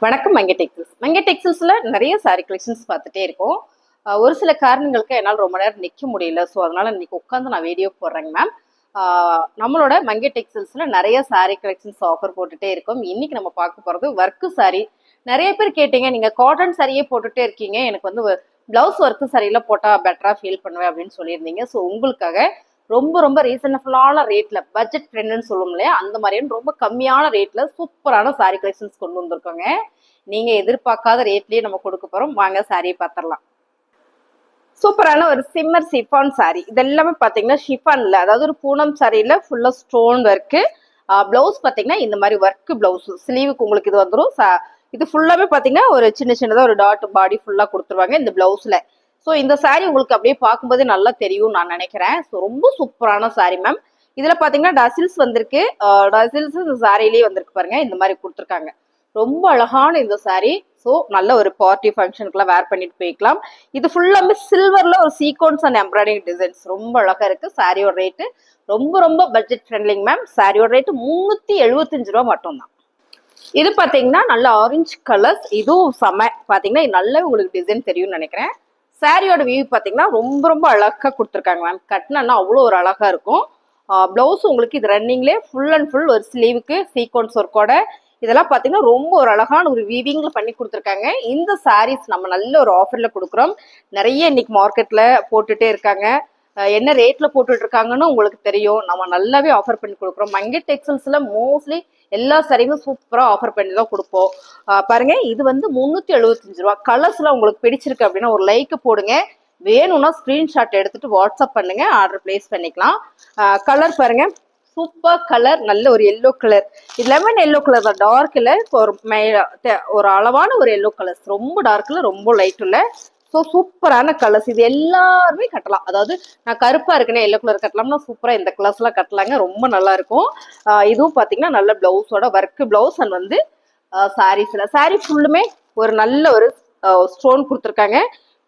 வணக்கம் மங்கை டெக்ஸ்டைல்ஸ். மங்கை டெக்ஸ்டைல்ஸ்ல நிறைய sorry collections பார்த்துட்டே இருக்கோம். ஒரு சில காரணங்களுக்கு என்னால் ரொம்ப நேரம் நிற்க முடியல. ஸோ அதனால இன்னைக்கு உட்காந்து நான் வீடியோ போடுறேங்க மேம். நம்மளோட மங்கை டெக்ஸ்டைல்ஸ்ல நிறைய சாரி கலெக்ஷன்ஸ் ஆஃபர் போட்டுட்டே இருக்கோம். இன்னைக்கு நம்ம பார்க்க போறது ஒர்க்கு சாரி. நிறைய பேர் கேட்டீங்க, நீங்க காட்டன் சாரியே போட்டுட்டே இருக்கீங்க, எனக்கு வந்து பிளவுஸ் ஒர்க்கு சாரியில போட்டா பெட்டரா ஃபீல் பண்ணுவேன் அப்படின்னு சொல்லியிருந்தீங்க. ஸோ உங்களுக்காக ரொம்ப ரொம்ப ரீசனபிளான ரேட்ல, பட்ஜெட் ஃப்ரெண்ட்னு சொல்லும் இல்லையா, அந்த மாதிரியான ரொம்ப கம்மியான ரேட்ல சூப்பரான சாரி கலெக்ஷன்ஸ் கொண்டு வந்திருக்கோங்க. நீங்க எதிர்பார்க்காத ரேட்லயே நம்ம கொடுக்க போறோம். வாங்க சாரியை பார்த்துடலாம். சூப்பரான ஒரு சிம்மர் ஷிஃபான் சாரி. இது எல்லாமே பாத்தீங்கன்னா ஷிஃபான்ல, அதாவது ஒரு பூனம் சாரியில ஃபுல்லா ஸ்டோன் ஒர்க்கு. பிளவுஸ் பாத்தீங்கன்னா இந்த மாதிரி ஒர்க் பிளவுஸ், ஸ்லீவுக்கு உங்களுக்கு இது வந்துடும். இது ஃபுல்லாவே பாத்தீங்கன்னா ஒரு சின்ன சின்னதா ஒரு டாட் பாடி ஃபுல்லா கொடுத்துருவாங்க இந்த பிளவுஸ்ல. ஸோ இந்த சாரி உங்களுக்கு அப்படியே பார்க்கும்போது நல்லா தெரியும் நான் நினைக்கிறேன். ஸோ ரொம்ப சூப்பரான சாரி மேம். இதுல பாத்தீங்கன்னா டசில்ஸ் வந்திருக்கு. டசில்ஸ் இந்த சாரிலேயே வந்திருக்கு பாருங்க, இந்த மாதிரி கொடுத்துருக்காங்க. ரொம்ப அழகான இந்த சாரி. ஸோ நல்ல ஒரு பார்ட்டி ஃபங்க்ஷனுக்குலாம் வேர் பண்ணிட்டு போய்க்கலாம். இது ஃபுல்லாமே சில்வர்ல ஒரு சீக்வன்ஸ் அண்ட் எம்ப்ராய்டிங் டிசைன்ஸ் ரொம்ப அழகா இருக்கு. சாரியோட ரேட்டு ரொம்ப ரொம்ப பட்ஜெட் ஃப்ரெண்ட்லிங் மேம். சாரியோட ரேட்டு 375 ரூபா மட்டும்தான். இது பாத்தீங்கன்னா நல்ல ஆரஞ்சு கலர்ஸ். இதுவும் செம. பாத்தீங்கன்னா நல்ல உங்களுக்கு டிசைன் தெரியும்னு நினைக்கிறேன். சாரியோட வியூ பாத்தீங்கன்னா ரொம்ப ரொம்ப அழகா கொடுத்துருக்காங்க மேம். கட்டினா அவ்வளோ ஒரு அழகா இருக்கும். பிளவுஸ் உங்களுக்கு இது ரன்னிங்லேயே ஃபுல் அண்ட் ஃபுல் ஒரு ஸ்லீவுக்கு சீக்வன்ஸ் ஒர்க்கோட. இதெல்லாம் பாத்தீங்கன்னா ரொம்ப ஒரு அழகான ஒரு வீவிங்ல பண்ணி கொடுத்துருக்காங்க. இந்த சாரீஸ் நம்ம நல்ல ஒரு ஆஃபர்ல கொடுக்குறோம். நிறைய இன்னைக்கு மார்க்கெட்ல போட்டுட்டே இருக்காங்க. என்ன ரேட்ல போட்டுட்டு இருக்காங்கன்னு உங்களுக்கு தெரியும். நம்ம நல்லாவே ஆஃபர் பண்ணி கொடுக்குறோம். மங்கை டெக்ஸ்டைல்ஸ்ல மோஸ்ட்லி எல்லா சாரியுமே சூப்பரா ஆஃபர் பண்ணி தான் கொடுப்போம். பாருங்க, இது வந்து 375 ரூபா. கலர்ஸ்ல உங்களுக்கு பிடிச்சிருக்கு அப்படின்னா ஒரு லைக் போடுங்க. வேணும்னா ஸ்கிரீன்ஷாட் எடுத்துட்டு வாட்ஸ்அப் பண்ணுங்க, ஆர்டர் பிளேஸ் பண்ணிக்கலாம். கலர் பாருங்க, சூப்பர் கலர், நல்ல ஒரு எல்லோ கலர். இது லெமன் எல்லோ கலர் தான், டார்க் இல்ல. ஒரு அளவான ஒரு எல்லோ கலர்ஸ், ரொம்ப டார்க் இல்ல, ரொம்ப லைட் இல்ல. ஸோ சூப்பரான கலர்ஸ். இது எல்லாருமே கட்டலாம். அதாவது நான் கருப்பா இருக்குன்னு எல்லோ கலர் கட்டலாம்னா சூப்பரா இந்த கலர்ஸ் எல்லாம் கட்டலாங்க, ரொம்ப நல்லா இருக்கும். இதுவும் பாத்தீங்கன்னா நல்ல பிளவுஸோட ஒர்க் பிளவுஸ். அண்ட் வந்து சாரீஸ்ல சாரீ ஃபுல்லுமே ஒரு நல்ல ஒரு ஸ்டோன் கொடுத்துருக்காங்க.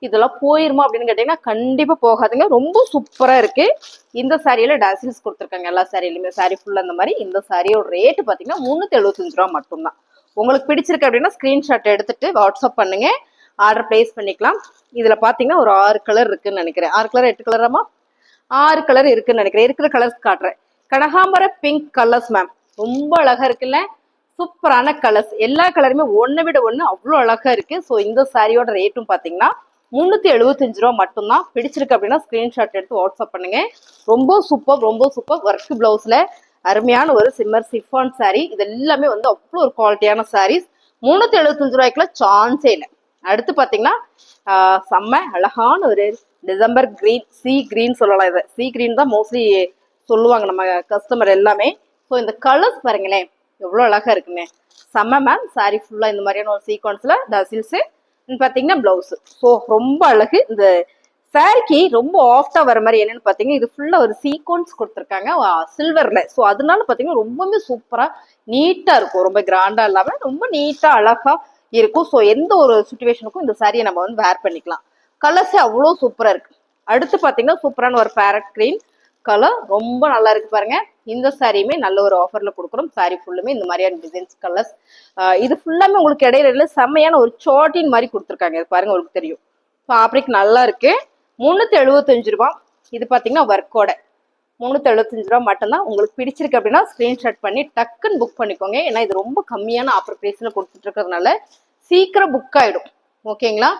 இதெல்லாம் போயிருமா அப்படின்னு கேட்டீங்கன்னா கண்டிப்பா போகாதுங்க, ரொம்ப சூப்பரா இருக்கு. இந்த சாரியில டாசில்ஸ் கொடுத்துருக்காங்க எல்லா சாரியிலுமே. சாரி ஃபுல்லா அந்த மாதிரி. இந்த சாரியோட ரேட்டு பாத்தீங்கன்னா 375 ரூபா மட்டும்தான். உங்களுக்கு பிடிச்சிருக்கு அப்படின்னா ஸ்கிரீன்ஷாட் எடுத்துட்டு வாட்ஸ்அப் பண்ணுங்க, ஆர்டர் பிளேஸ் பண்ணிக்கலாம். இதுல பாத்தீங்கன்னா ஒரு 6 கலர் இருக்குன்னு நினைக்கிறேன். 6 கலர் 8 கலராமா, 6 கலர் இருக்குன்னு நினைக்கிறேன். இருக்கிற கலர்ஸ் காட்டுறேன். கனகாம்பர பிங்க் கலர்ஸ் மேம், ரொம்ப அழகா இருக்குல்ல, சூப்பரான கலர்ஸ். எல்லா கலருமே ஒன்னை விட ஒண்ணு அவ்வளோ அழகா இருக்கு. ஸோ இந்த சாரியோட ரேட்டும் பாத்தீங்கன்னா 375 ரூபா மட்டும்தான். பிடிச்சிருக்கு அப்படின்னா ஸ்கிரீன்ஷாட் எடுத்து வாட்ஸ்அப் பண்ணுங்க. ரொம்ப சூப்பர், ரொம்ப சூப்பர். ஒர்க் பிளவுஸ்ல அருமையான ஒரு சிம்மர் சிஃபான் சாரி. இது எல்லாமே வந்து அவ்வளோ ஒரு குவாலிட்டியான சாரீஸ். 375 ரூபாய்க்குள்ள சான்ஸே இல்லை. அடுத்து பாத்தீங்கன்னா செம்ம அழகான ஒரு டிசம்பர் கிரீன், சி கிரீன் சொல்லலாம். இதை சி கிரீன் தான் மோஸ்ட்லி சொல்லுவாங்க நம்ம கஸ்டமர் எல்லாமே. ஸோ இந்த கலர்ஸ் பாருங்களேன் எவ்வளோ அழகா இருக்குங்க, செம்ம மேம். சாரி ஃபுல்லா இந்த மாதிரியான ஒரு சீக்வன்ஸ்ல டசில்ஸ் பாத்தீங்கன்னா பிளவுஸ். ஸோ ரொம்ப அழகு. இந்த சாரிக்கு ரொம்ப ஆஃப்டா வர மாதிரி என்னன்னு பாத்தீங்கன்னா இது ஃபுல்லா ஒரு சீக்வன்ஸ் கொடுத்துருக்காங்க சில்வர்ல. ஸோ அதனால பாத்தீங்கன்னா ரொம்பவே சூப்பரா நீட்டா இருக்கும். ரொம்ப கிராண்டா இல்லாம ரொம்ப நீட்டா அழகா இருக்கும். ஸோ எந்த ஒரு சுச்சுவேஷனுக்கும் இந்த சாரியை நம்ம வந்து வேர் பண்ணிக்கலாம். கலர்ஸே அவ்வளோ சூப்பரா இருக்கு. அடுத்து பாத்தீங்கன்னா சூப்பரான ஒரு பேரட் கிரீன் கலர், ரொம்ப நல்லா இருக்கு பாருங்க. இந்த சாரியுமே நல்ல ஒரு ஆஃபர்ல கொடுக்குறோம். சாரி ஃபுல்லுமே இந்த மாதிரியான டிசைன்ஸ் கலர்ஸ். இது ஃபுல்லாமே உங்களுக்கு இடையில செம்மையான ஒரு சாட்டின் மாதிரி கொடுத்துருக்காங்க. இது பாருங்க உங்களுக்கு தெரியும். ஃபேப்ரிக் நல்லா இருக்கு. 375 ரூபா. இது பாத்தீங்கன்னா ஒர்க்கோட 375 ரூபா மட்டும்தான். உங்களுக்கு பிடிச்சிருக்கு அப்படின்னா ஸ்கிரீன்ஷாட் பண்ணி டக்குன்னு புக் பண்ணிக்கோங்க. ஏன்னா இது ரொம்ப கம்மியான ஆஃபர் பிரைஸ்ல கொடுத்துட்டு இருக்கிறதுனால சீக்கிரம் புக் ஆயிடும். ஓகேங்களா?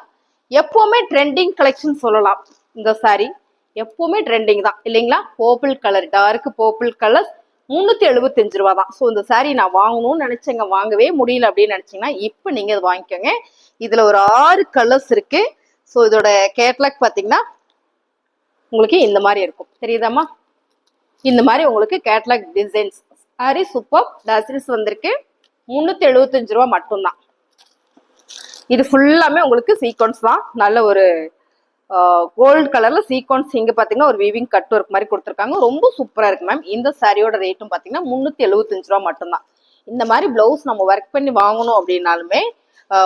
எப்பவுமே ட்ரெண்டிங் கலெக்ஷன் சொல்லலாம். இந்த சாரி எப்பவுமே ட்ரெண்டிங் தான் இல்லைங்களா? Purple colour, dark purple colour, 375 ரூபா தான். ஸோ இந்த சாரி நான் வாங்கணும்னு நினைச்சேங்க, வாங்கவே முடியல அப்படின்னு நினைச்சீங்கன்னா இப்போ நீங்க அதை வாங்கிக்கோங்க. இதுல ஒரு 6 கலர்ஸ் இருக்கு. ஸோ இதோட கேட்லாக் பாத்தீங்கன்னா உங்களுக்கு இந்த மாதிரி இருக்கும், தெரியுதாமா? இந்த மாதிரி உங்களுக்கு catalogue designs. Sorry super. Tassels வந்திருக்கு. 375 ரூபா மட்டும்தான். இது ஃபுல்லாமே உங்களுக்கு சீக்வன்ஸ் தான். நல்ல ஒரு கோல்டு கலர்ல சீக்வன்ஸ். இங்க பாத்தீங்கன்னா ஒரு வீவிங் கட் ஒர்க் மாதிரி கொடுத்துருக்காங்க. ரொம்ப சூப்பரா இருக்கு மேம். இந்த சாரியோட ரேட்டும் பாத்தீங்கன்னா 375 ரூபா மட்டும்தான். இந்த மாதிரி பிளவுஸ் நம்ம ஒர்க் பண்ணி வாங்கணும் அப்படின்னாலுமே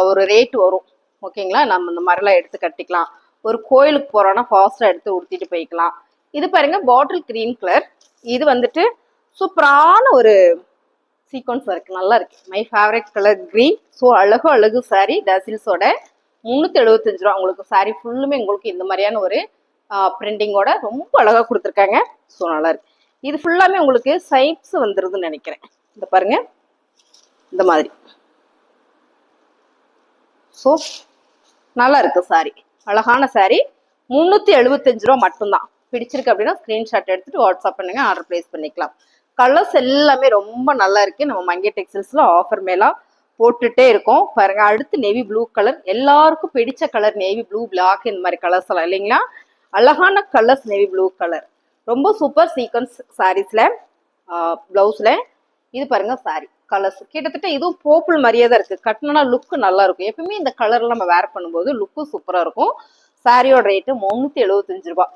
ஒரு ரேட் வரும். ஓகேங்களா? நம்ம இந்த மாதிரிலாம் எடுத்து கட்டிக்கலாம். ஒரு கோயிலுக்கு போறோம்னா ஃபாஸ்டா எடுத்து உடுத்திட்டு போய்க்கலாம். இது பாருங்க பாட்டில் கிரீன் கலர். இது வந்துட்டு சூப்பரான ஒரு சீக்வன்ஸ் ஒர்க் நல்லா இருக்கு. My favourite colour green. So அழகு சாரி டசில்ஸோட 375 ரூபா. உங்களுக்கு சாரி ஃபுல்லுமே உங்களுக்கு இந்த மாதிரியான ஒரு பிரிண்டிங்கோட ரொம்ப அழகா கொடுத்துருக்காங்க. ஸோ நல்லா இருக்கு. இது ஃபுல்லாமே உங்களுக்கு சைப்ஸ் வந்துருதுன்னு நினைக்கிறேன். இந்த பாருங்க இந்த மாதிரி. ஸோ நல்லா இருக்கு சாரி, அழகான சாரி. 375 ரூபா மட்டும்தான். பிடிச்சிருக்கு அப்படின்னா ஸ்கிரீன்ஷாட் எடுத்துட்டு வாட்ஸ்அப் பண்ணுங்க, ஆர்டர் பிளேஸ் பண்ணிக்கலாம். கலர்ஸ் எல்லாமே ரொம்ப நல்லா இருக்கு. நம்ம மங்கை டெக்ஸ்டைல்ஸ்ல ஆஃபர் மேலா போட்டுட்டே இருக்கோம் பாருங்க. அடுத்து நேவி ப்ளூ கலர், எல்லாருக்கும் பிடிச்ச கலர் நேவி ப்ளூ, பிளாக் இந்த மாதிரி கலர்ஸ் எல்லாம் இல்லைங்களா? அழகான கலர்ஸ் நேவி ப்ளூ கலர், ரொம்ப சூப்பர் சீக்வன்ஸ் சாரீஸ்ல பிளவுஸ்ல. இது பாருங்க சாரி கலர்ஸ் கிட்டத்தட்ட இதுவும் போப்புள் மாதிரியே தான் இருக்கு. கட்டினா லுக்கு நல்லா இருக்கும். எப்பவுமே இந்த கலர்ல நம்ம வேர் பண்ணும்போது லுக்கும் சூப்பரா இருக்கும். சாரியோட ரேட்டு 375 ரூபாய்.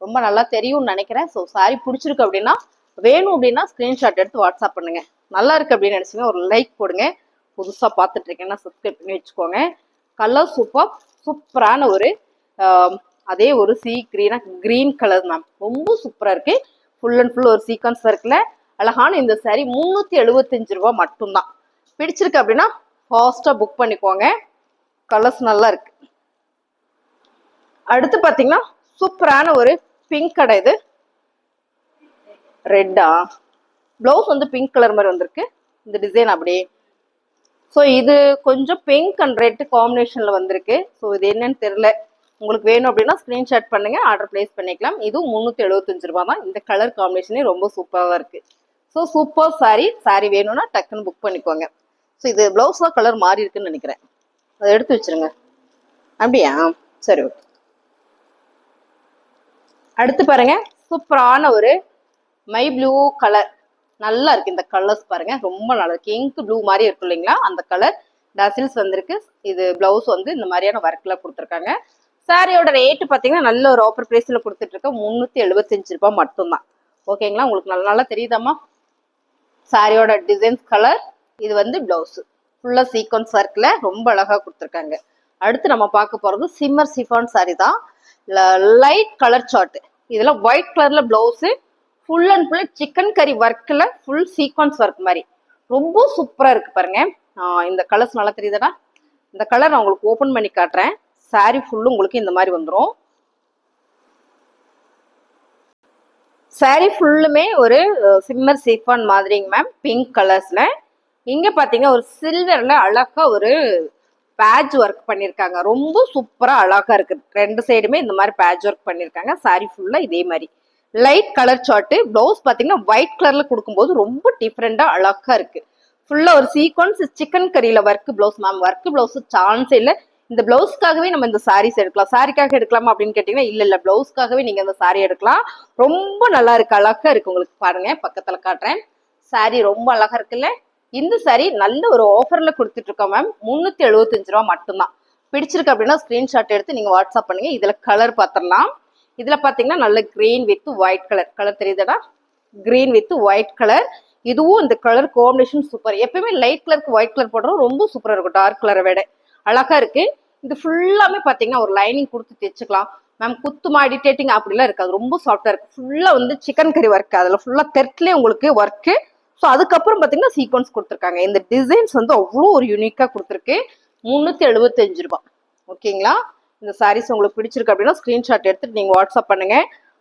ரொம்ப நல்லா தெரியும்னு நினைக்கிறேன். ஸோ சாரி பிடிச்சிருக்கு அப்படின்னா, வேணும் அப்படின்னா ஸ்கிரீன்ஷாட் எடுத்து வாட்ஸ்அப் பண்ணுங்க. நல்லா இருக்கு அப்படின்னு நினைச்சீங்க ஒரு லைக் போடுங்க. புதுசா பார்த்துட்டு இருக்கேன்னா சப்ஸ்கிரைப் பண்ணி வச்சுக்கோங்க. கலர் சூப்பரான ஒரு அதே ஒரு கிரீன் கலர் மேம், ரொம்ப சூப்பரா இருக்கு. ஃபுல் அண்ட் ஃபுல் ஒரு சீக்வன்ஸ் இருக்குல்ல, அழகான இந்த சாரி 375 ரூபாய் மட்டும்தான். பிடிச்சிருக்கு அப்படின்னா ஃபாஸ்டா புக் பண்ணிக்கோங்க. கலர்ஸ் நல்லா இருக்கு. அடுத்து பாத்தீங்கன்னா சூப்பரான ஒரு பிங்க் கடை. இது ரெட்டா, பிளவுஸ் வந்து பிங்க் கலர் மாதிரி வந்திருக்கு. இந்த டிசைன் அப்படியே. ஸோ இது கொஞ்சம் பிங்க் அண்ட் ரெட் காம்பினேஷன்ல வந்திருக்கு. ஸோ இது என்னன்னு தெரியல. உங்களுக்கு வேணும் அப்படின்னா ஸ்கிரீன்ஷாட் பண்ணுங்க, ஆர்டர் பிளேஸ் பண்ணிக்கலாம். இதுவும் 375 ரூபாய் தான். இந்த கலர் காம்பினேஷனே ரொம்ப சூப்பராக இருக்கு. ஸோ சூப்பர் சாரி வேணும்னா டக்குன்னு புக் பண்ணிக்கோங்க. ஸோ இது பிளவுஸ்லாம் கலர் மாறி இருக்குன்னு நினைக்கிறேன், அதை எடுத்து வச்சிருங்க. அப்படியா, சரி ஓகே. அடுத்து பாருங்க சூப்பரான ஒரு மை ப்ளூ கலர், நல்லா இருக்கு. இந்த கலர்ஸ் பாருங்க ரொம்ப நல்லா இருக்கு. இங்க் ப்ளூ மாதிரி இருக்கும் இல்லைங்களா, அந்த கலர் டசில்ஸ் வந்திருக்கு. இது பிளவுஸ் வந்து இந்த மாதிரியான ஒர்க்ல கொடுத்துருக்காங்க. சாரியோட ரேட்டு பார்த்தீங்கன்னா நல்ல ஒரு ஆஃபர் பிரைஸ்ல கொடுத்துட்டு இருக்க 375 ரூபாய் மட்டும்தான். ஓகேங்களா? உங்களுக்கு நல்லா தெரியுதாமா சாரியோட டிசைன்ஸ் கலர். இது வந்து பிளவுஸ் ஃபுல்லா சீக்வன்ஸ் ஒர்க்ல ரொம்ப அழகா கொடுத்துருக்காங்க. அடுத்து நம்ம பார்க்க போறது சிம்மர் சிஃபான் சாரி தான். Light colour chart. இதுல ஒயிட் கலர்ல blouse, full and full chikankari ஒர்க்ல ஃபுல் சீக்வன்ஸ் ஒர்க் மாதிரி ரொம்ப சூப்பரா இருக்கு பாருங்க. இந்த கலர்ஸ் நல்லா தெரியுதுடா. இந்த கலர் நான் உங்களுக்கு ஓபன் பண்ணி காட்டுறேன். சாரி ஃபுல்லும் உங்களுக்கு இந்த மாதிரி வந்துடும். சாரி ஃபுல்லுமே ஒரு சிம்மர் சிஃபான் மாதிரிங்க மேம், பிங்க் கலர்ஸ்ல. இங்க பாத்தீங்கன்னா ஒரு சில்வர்ல அழகா ஒரு பேட்ச் ஒர்க் பண்ணிருக்காங்க. ரொம்ப சூப்பரா அழகா இருக்கு. ரெண்டு சைடுமே இந்த மாதிரி பேட்ச் ஒர்க் பண்ணிருக்காங்க. சாரி ஃபுல்லா இதே மாதிரி லைட் கலர் சார்ட். பிளவுஸ் பாத்தீங்கன்னா ஒயிட் கலர்ல கொடுக்கும்போது ரொம்ப டிஃப்ரெண்டா அழகா இருக்கு. ஃபுல்லா ஒரு சீக்வன்ஸ் சிக்கன் கறியில work blouse ma'am. Work blouse சான்ஸே இல்லை. இந்த பிளவுஸ்க்காகவே நம்ம இந்த சாரீஸ் எடுக்கலாம். சாரிக்காக எடுக்கலாமா அப்படின்னு கேட்டீங்கன்னா இல்ல, பிளவுஸ்க்காகவே நீங்க இந்த சாரி எடுக்கலாம். ரொம்ப நல்லா இருக்கு, அழகா இருக்கு. உங்களுக்கு பாருங்க, பக்கத்துல காட்டுறேன். சாரி ரொம்ப அழகா இருக்குல்ல. இந்த சாரி நல்ல ஒரு ஆஃபர்ல கொடுத்துட்டு இருக்கோம் மேம். 375 ரூபாய் மட்டும்தான். பிடிச்சிருக்கு அப்படின்னா ஸ்கிரீன்ஷாட் எடுத்து நீங்க வாட்ஸ்அப் பண்ணுங்க. இதுல கலர் பாத்திரலாம். இதுல பாத்தீங்கன்னா நல்ல கிரீன் வித் ஒயிட் கலர் தெரியுதுடா, கிரீன் வித் ஒயிட் கலர். இதுவும் இந்த கலர் காம்பினேஷன் சூப்பர். எப்பயுமே லைட் கலருக்கு ஒயிட் கலர் போடுறோம் ரொம்ப சூப்பரா இருக்கும், டார்க் கலரை விட அழகா இருக்கு. இது ஃபுல்லாமே பாத்தீங்கன்னா ஒரு லைனிங் கொடுத்து தைச்சுக்கலாம் மேம். குத்துமா எடிட்டேட்டிங் அப்படிலாம் இருக்காது, ரொம்ப சாஃப்டா இருக்கு. ஃபுல்லா வந்து சிக்கன் கறி ஒர்க், அதுல ஃபுல்லா தெர்ட்லயே உங்களுக்கு ஒர்க்கு. ஸோ அதுக்கப்புறம் பாத்தீங்கன்னா சீக்வன்ஸ் கொடுத்துருக்காங்க. இந்த டிசைன்ஸ் வந்து அவ்வளோ ஒரு யூனிக்கா கொடுத்துருக்கு. 375 ரூபாய். ஓகேங்களா? இந்த சாரீஸ் உங்களுக்கு பிடிச்சிருக்கு அப்படின்னா ஸ்கிரீன்ஷாட் எடுத்துட்டு நீங்க வாட்ஸ்அப் பண்ணுங்க,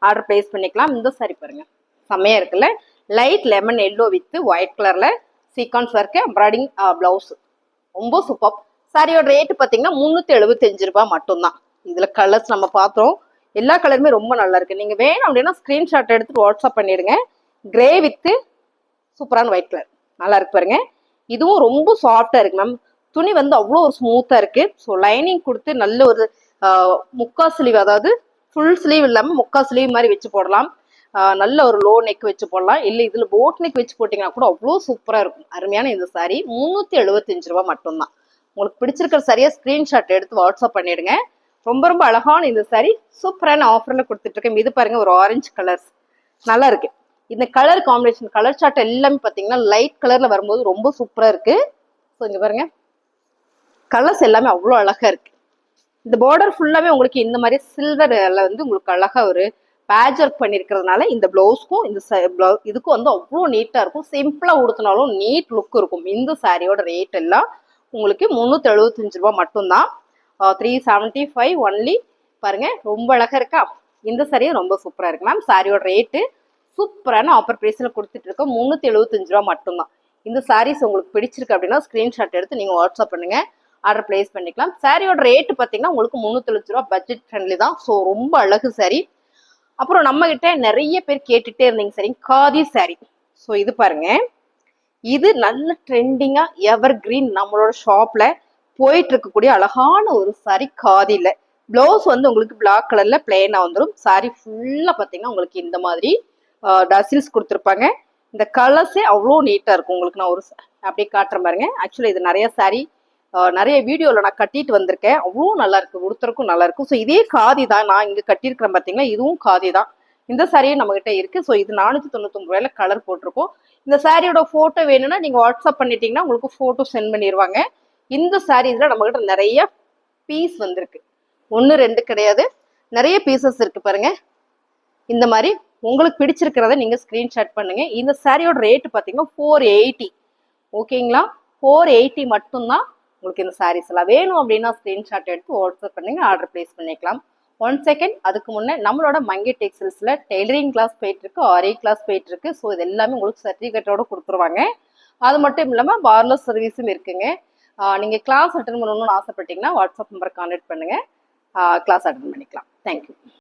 ஆர்டர் பிளேஸ் பண்ணிக்கலாம். இந்த சாரி பாருங்க செம்மையா இருக்குல்ல, light lemon yellow with white கலர்ல சீக்வன்ஸ் ஒர்க், எம்ப்ராய்டிங் பிளவுஸ், ரொம்ப சூப்பர். சாரியோட ரேட்டு பாத்தீங்கன்னா 375 ரூபாய் மட்டும்தான். இதுல கலர்ஸ் நம்ம பார்த்தோம், எல்லா கலருமே ரொம்ப நல்லா இருக்கு. நீங்க வேணும் அப்படின்னா ஸ்கிரீன்ஷாட் எடுத்துட்டு வாட்ஸ்அப் பண்ணிடுங்க. கிரே வித் சூப்பரான ஒயிட் கலர் நல்லா இருக்கு பாருங்க. இதுவும் ரொம்ப சாஃப்டா இருக்கு மேம். துணி வந்து அவ்வளோ ஒரு ஸ்மூத்தா இருக்கு. ஸோ லைனிங் கொடுத்து நல்ல ஒரு முக்கா ஸ்லீவ், அதாவது ஃபுல் ஸ்லீவ் இல்லாம முக்கா ஸ்லீவ் மாதிரி வச்சு போடலாம். நல்ல ஒரு லோ நெக் வச்சு போடலாம். இல்லை இதுல போட் நெக் வச்சு போட்டீங்கன்னா கூட அவ்வளோ சூப்பரா இருக்கும். அருமையான இந்த சாரி 375 ரூபாய் மட்டும்தான். உங்களுக்கு பிடிச்சிருக்கிற சரியா ஸ்கிரீன்ஷாட் எடுத்து வாட்ஸ்அப் பண்ணிடுங்க. ரொம்ப ரொம்ப அழகான இந்த சாரி சூப்பரான ஆஃபர்ல கொடுத்துட்டு இருக்கேன். இது பாருங்க ஒரு ஆரஞ்சு கலர்ஸ் நல்லா இருக்கு. இந்த கலர் காம்பினேஷன் கலர் சார்ட் எல்லாமே பாத்தீங்கன்னா லைட் கலர்ல வரும்போது ரொம்ப சூப்பரா இருக்கு. ஸோ இங்க பாருங்க கலர்ஸ் எல்லாமே அவ்வளோ அழகா இருக்கு. இந்த பார்டர் ஃபுல்லாவே உங்களுக்கு இந்த மாதிரி சில்வர்ல வந்து உங்களுக்கு அழகா ஒரு பேட்ச் ஒர்க் பண்ணியிருக்கிறதுனால இந்த ப்ளவுஸ்க்கும் இதுக்கும் வந்து அவ்வளோ நீட்டாக இருக்கும். சிம்பிளாக உடுத்தினாலும் நீட் லுக் இருக்கும். இந்த சாரியோட ரேட் எல்லாம் உங்களுக்கு 375 ரூபா மட்டும்தான். 375 ஒன்லி. பாருங்க ரொம்ப அழகாக இருக்கா. இந்த சாரியும் ரொம்ப சூப்பராக இருக்கு மேம். சாரியோட ரேட்டு சூப்பரான ஆஃபர் ப்ரைஸில் கொடுத்துட்டு இருக்கோம். 375 ரூபா மட்டும்தான். இந்த சாரீஸ் உங்களுக்கு பிடிச்சிருக்கு அப்படின்னா ஸ்க்ரீன்ஷாட் எடுத்து நீங்கள் வாட்ஸ்அப் பண்ணுங்கள், ஆர்டர் பிளேஸ் பண்ணிக்கலாம். சாரியோட ரேட்டு பார்த்தீங்கன்னா உங்களுக்கு 375 ரூபா, பட்ஜெட் ஃப்ரெண்ட்லி தான். ஸோ ரொம்ப அழகு சாரி. அப்புறம் நம்ம கிட்ட நிறைய பேர் கேட்டுட்டே இருந்தீங்க சரி காதி சாரி. ஸோ இது பாருங்க, இது நல்ல ட்ரெண்டிங்கா எவர் கிரீன் நம்மளோட ஷாப்ல போயிட்டு இருக்கக்கூடிய அழகான ஒரு சாரி காதில. பிளவுஸ் வந்து உங்களுக்கு பிளாக் கலர்ல பிளெயினா வந்துடும். சாரி ஃபுல்லா பார்த்தீங்கன்னா உங்களுக்கு இந்த மாதிரி டசில்ஸ் கொடுத்துருப்பாங்க. இந்த கலர்ஸே அவ்வளோ நீட்டா இருக்கும். உங்களுக்கு நான் ஒரு அப்படியே காட்டுறேன் பாருங்க. ஆக்சுவலி இது நிறைய சாரி நிறைய வீடியோவில் நான் கட்டிட்டு வந்திருக்கேன். அவ்வளோ நல்லா இருக்கு, உடுத்துறக்கும் நல்லா இருக்கும். ஸோ இதே காதி தான் நான் இங்கே கட்டியிருக்கிறேன் பார்த்தீங்களா, இதுவும் காதி தான். இந்த சாரியும் நம்மகிட்ட இருக்கு. ஸோ இது 499 ரூபாயில கலர் போட்டிருக்கோம். இந்த சாரியோட ஃபோட்டோ வேணும்னா நீங்கள் வாட்ஸ்அப் பண்ணிட்டீங்கன்னா உங்களுக்கு ஃபோட்டோ சென்ட் பண்ணிடுவாங்க. இந்த சாரீஸ்ல நம்மகிட்ட நிறைய பீஸ் வந்திருக்கு. 1 2 கிடையாது, நிறைய பீசஸ் இருக்கு பாருங்க. இந்த மாதிரி உங்களுக்கு பிடிச்சிருக்கிறத நீங்கள் ஸ்க்ரீன்ஷாட் பண்ணுங்க. இந்த சாரியோட ரேட்டு பார்த்தீங்கன்னா 480. ஓகேங்களா, 480 மட்டும்தான். உங்களுக்கு இந்த சாரீஸ் எல்லாம் வேணும் அப்படின்னா ஸ்க்ரீன்ஷாட் எடுத்து வாட்ஸ்அப் பண்ணுங்க, ஆர்டர் பிளேஸ் பண்ணிக்கலாம். 1 செகண்ட். அதுக்கு முன்னே நம்மளோட மங்கை டெக்ஸ்டைல்ஸ்ல டெய்லரிங் கிளாஸ் போயிட்டு இருக்கு, ஆரி கிளாஸ் போயிட்டு இருக்கு. ஸோ இது எல்லாமே உங்களுக்கு சர்டிஃபிகேட்டோட கொடுத்துருவாங்க. அது மட்டும் இல்லாமல் பார்லர் சர்வீஸும் இருக்குங்க. நீங்கள் கிளாஸ் அட்டன் பண்ணணும்னு ஆசைப்பட்டீங்கன்னா வாட்ஸ்அப் நம்பர் கான்டாக்ட் பண்ணுங்க, கிளாஸ் அட்டன் பண்ணிக்கலாம். தேங்க்யூ.